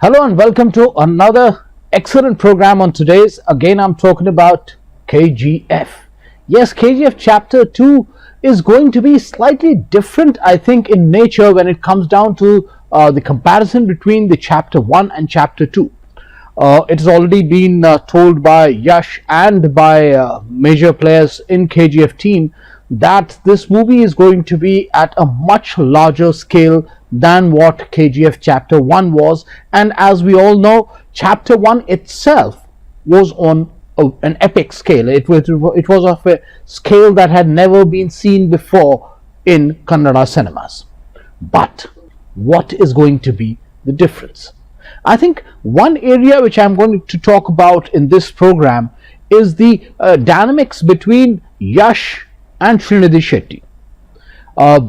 Hello and welcome to another excellent program on today's. Again, I'm talking about KGF. Yes, KGF Chapter 2 is going to be slightly different, I think, in nature when it comes down to the comparison between the Chapter 1 and Chapter 2. It has already been told by Yash and by major players in KGF team that this movie is going to be at a much larger scale than what KGF Chapter 1 was, and as we all know, Chapter 1 itself was on an epic scale. It was of a scale that had never been seen before in Kannada cinemas. But what is going to be the difference? I think one area which I'm going to talk about in this program is the dynamics between Yash and Srinidhi Shetty.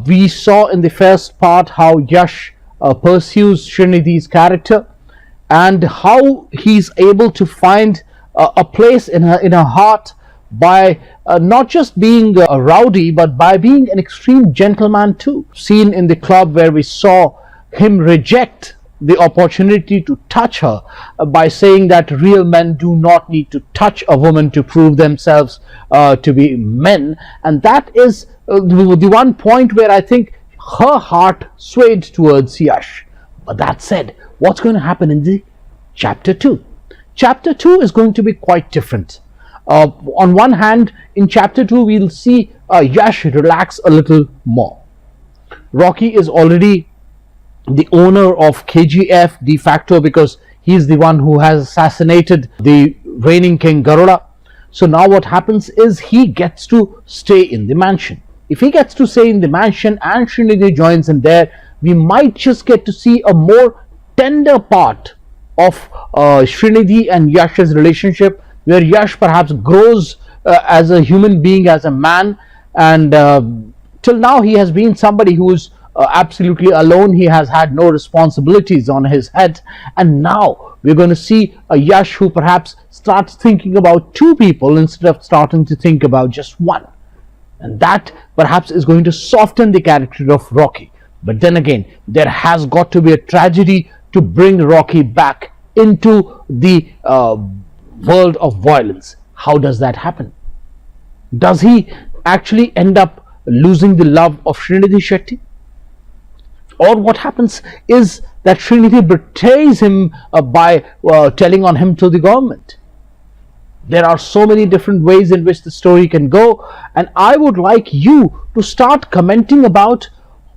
We saw in the first part how Yash pursues Srinidhi's character and how he's able to find a place in her heart by not just being a rowdy but by being an extreme gentleman too. Seen in the club where we saw him reject the opportunity to touch her by saying that real men do not need to touch a woman to prove themselves to be men, and that is the one point where I think her heart swayed towards Yash. But that said, what's going to happen in the Chapter 2? Chapter 2 is going to be quite different. On one hand, in Chapter 2 we'll see Yash relax a little more. Rocky is already the owner of KGF de facto because he's the one who has assassinated the reigning king Garuda. So now what happens is he gets to stay in the mansion. If he gets to stay in the mansion and Srinidhi joins him there, we might just get to see a more tender part of Srinidhi and Yash's relationship, where Yash perhaps grows as a human being, as a man, and till now he has been somebody who's absolutely alone. He has had no responsibilities on his head, and now we're going to see a Yash who perhaps starts thinking about two people instead of starting to think about just one, and that perhaps is going to soften the character of Rocky. But then again, there has got to be a tragedy to bring Rocky back into the world of violence. How does that happen? Does he actually end up losing the love of Srinidhi Shetty? Or what happens is that Srinidhi betrays him by telling on him to the government. There are so many different ways in which the story can go, and I would like you to start commenting about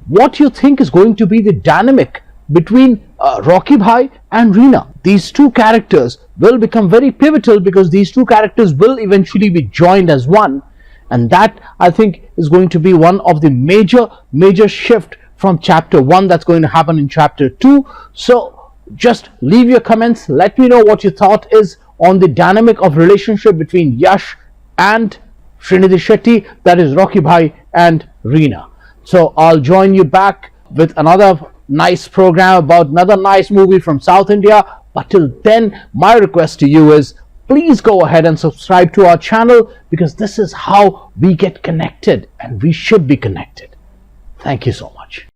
what you think is going to be the dynamic between Rocky Bhai and Reena. These two characters will become very pivotal because these two characters will eventually be joined as one, and that I think is going to be one of the major shift from Chapter 1 that's going to happen in Chapter 2. So just leave your comments, let me know what your thought is on the dynamic of relationship between Yash and Srinidhi Shetty, that is Rocky Bhai and Reena. So I'll join you back with another nice program about another nice movie from South India. But till then, my request to you is please go ahead and subscribe to our channel, because this is how we get connected and we should be connected. Thank you so much.